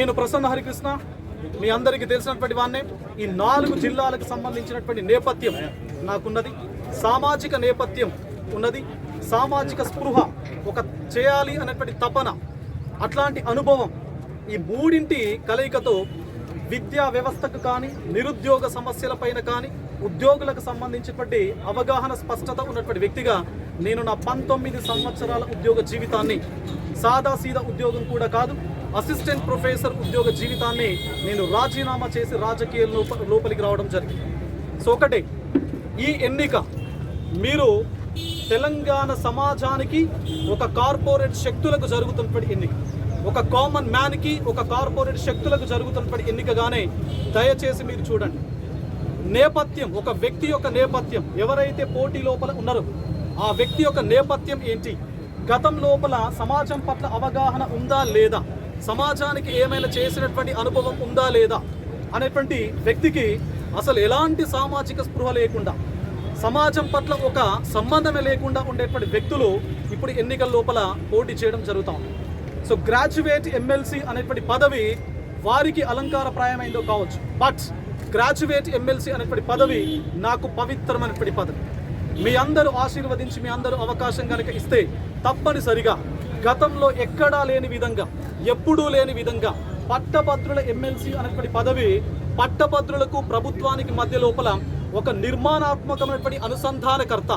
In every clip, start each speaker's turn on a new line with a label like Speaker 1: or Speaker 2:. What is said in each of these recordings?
Speaker 1: నేను ప్రసన్న హరికృష్ణ, మీ అందరికీ తెలిసినటువంటి వాన్నే. ఈ 4 జిల్లాలకు సంబంధించినటువంటి నేపథ్యం నాకున్నది, సామాజిక నేపథ్యం ఉన్నది, సామాజిక స్పృహ, ఒక చేయాలి అనేటువంటి తపన, అట్లాంటి అనుభవం. ఈ మూడింటి కలయికతో విద్యా వ్యవస్థకు కానీ, నిరుద్యోగ సమస్యలపైన కానీ, ఉద్యోగులకు సంబంధించినటువంటి అవగాహన, స్పష్టత ఉన్నటువంటి వ్యక్తిగా నేను నా 19 సంవత్సరాల ఉద్యోగ జీవితాన్ని, సాదాసీదా ఉద్యోగం కూడా కాదు, అసిస్టెంట్ ప్రొఫెసర్ ఉద్యోగ జీవితాన్ని నేను రాజీనామా చేసి రాజకీయ లోపలికి రావడం జరిగింది. సో ఒకటే, ఈ ఎన్నిక మీరు తెలంగాణ సమాజానికి ఒక కార్పొరేట్ శక్తులకు జరుగుతున్నటువంటి ఎన్నిక, ఒక కామన్ మ్యాన్కి ఒక కార్పొరేట్ శక్తులకు జరుగుతున్నటువంటి ఎన్నికగానే దయచేసి మీరు చూడండి. నేపథ్యం, ఒక వ్యక్తి యొక్క నేపథ్యం, ఎవరైతే పోటీ లోపల ఉన్నారో ఆ వ్యక్తి యొక్క నేపథ్యం ఏంటి, గతం లోపల సమాజం పట్ల అవగాహన ఉందా లేదా, సమాజానికి ఏమైనా చేసినటువంటి అనుభవం ఉందా లేదా అనేటువంటి వ్యక్తికి అసలు ఎలాంటి సామాజిక స్పృహ లేకుండా, సమాజం పట్ల ఒక సంబంధమే లేకుండా ఉండేటువంటి వ్యక్తులు ఇప్పుడు ఎన్నికల లోపల పోటీ చేయడం జరుగుతాం. సో గ్రాడ్యుయేట్ ఎమ్మెల్సీ అనేటువంటి పదవి వారికి అలంకారప్రాయమైందో కావచ్చు, బట్ గ్రాడ్యుయేట్ ఎమ్మెల్సీ అనేటువంటి పదవి నాకు పవిత్రమైనటువంటి పదవి. మీ అందరూ ఆశీర్వదించి, మీ అందరూ అవకాశం కనుక ఇస్తే తప్పనిసరిగా గతంలో ఎక్కడా లేని విధంగా, ఎప్పుడూ లేని విధంగా పట్టభద్రుల ఎమ్మెల్సీ అనేటువంటి పదవి పట్టభద్రులకు ప్రభుత్వానికి మధ్య లోపల ఒక నిర్మాణాత్మకమైనటువంటి అనుసంధానకర్త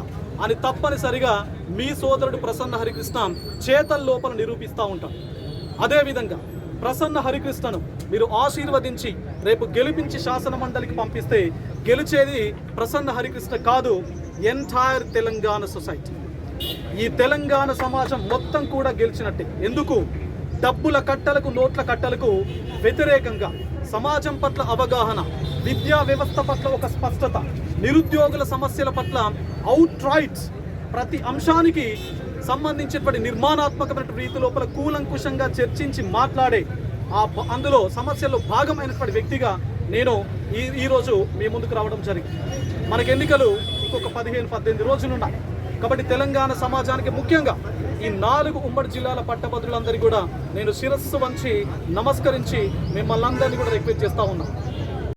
Speaker 1: అని తప్పనిసరిగా మీ సోదరుడు ప్రసన్న హరికృష్ణ చేతల లోపల నిరూపిస్తూ ఉంటాం. అదేవిధంగా ప్రసన్న హరికృష్ణను మీరు ఆశీర్వదించి రేపు గెలిపించి శాసన మండలికి పంపిస్తే గెలిచేది ప్రసన్న హరికృష్ణ కాదు, ఎంటైర్ తెలంగాణ సొసైటీ. ఈ తెలంగాణ సమాజం మొత్తం కూడా గెలిచినట్టే. ఎందుకు? డబ్బుల కట్టలకు, నోట్ల కట్టలకు వ్యతిరేకంగా సమాజం పట్ల అవగాహన, విద్యా వ్యవస్థ పట్ల ఒక స్పష్టత, నిరుద్యోగుల సమస్యల పట్ల అవుట్ రైట్ ప్రతి అంశానికి సంబంధించినటువంటి నిర్మాణాత్మకమైన రీతి లోపల కూలంకుషంగా చర్చించి మాట్లాడే అందులో సమస్యల్లో భాగమైనటువంటి వ్యక్తిగా నేను ఈరోజు మీ ముందుకు రావడం జరిగింది. మనకి ఎన్నికలు ఇంకొక 15-18 రోజులున్నాయి కాబట్టి తెలంగాణ సమాజానికి, ముఖ్యంగా ఈ 4 ఉమ్మడి జిల్లాల పట్టభద్రులందరికీ కూడా నేను శిరస్సు వంచి నమస్కరించి మిమ్మల్ని అందరినీ కూడా రిక్వెస్ట్ చేస్తూ ఉన్నాను.